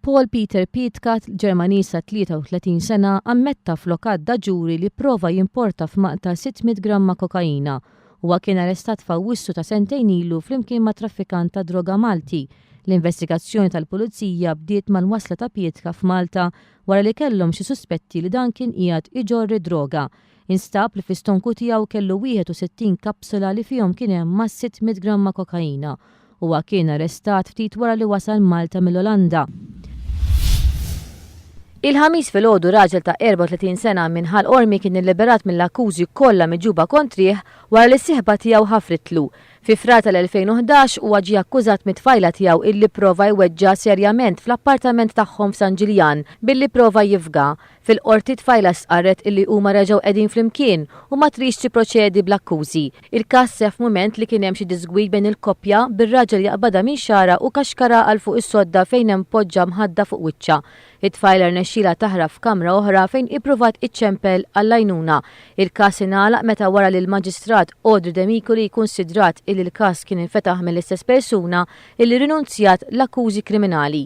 Paul Peter Pitkat, Ġermaniz ta' 33 sena, ammetta f'lokat ġuri li prova jimporta f'Malta 600 gramma kokaina. Huwa kien arrestat f'Awwissu ta' sentejn ilu flimkien ma' traffikant ta' droga Malti. L-investigazzjoni tal-pulizija bdiet mal-wasla ta' Pitkat f'Malta wara li kellhom xi suspetti li dan kien qiegħed iġorri droga. Instab li fis-stonku tiegħu kellu 61 kapsula li fihom kien hemm ma' 600 gramma kokaina. Huwa kien arrestat ftit wara li wasal Malta mill-Olanda. Il-ħamis filgħodu raġel ta' 34 sena minn Hal Qormi kien lliberat mill-akkuzi kollha miġuba kontrih wara li s-siehba tiegħu ħafritlu. Fi frar tal-2011 huwa ġie akkużat mit-tfajla tiegħu illi prova jweġġa serjament fl-appartament tagħhom f'San Ġiljan billi prova jifga. Fil-qorti tfajla sqarret illi huma reġgħu qegħdin flimkien u ma trix tipproċedi bl-akkużi. Il-każ seħħ f'mument li kien hemm xi disgwid bejn il-koppja bir-raġel jaqbadha minn xara u kaxkara għal fuq is-sodda fejn hemm poġġa mħadda fuq wiċċa. It-tfajla rnexxiela taħrab f'kamra oħra fejn ippruvat iċċempel għall-għajnuna. Il-każ ingħalaq meta wara li l-maġistrat Odri Demiku li jkunsidrat illi l-każ kien infetaħ mill-istess persuna illi rinunzjat l-akkużi kriminali.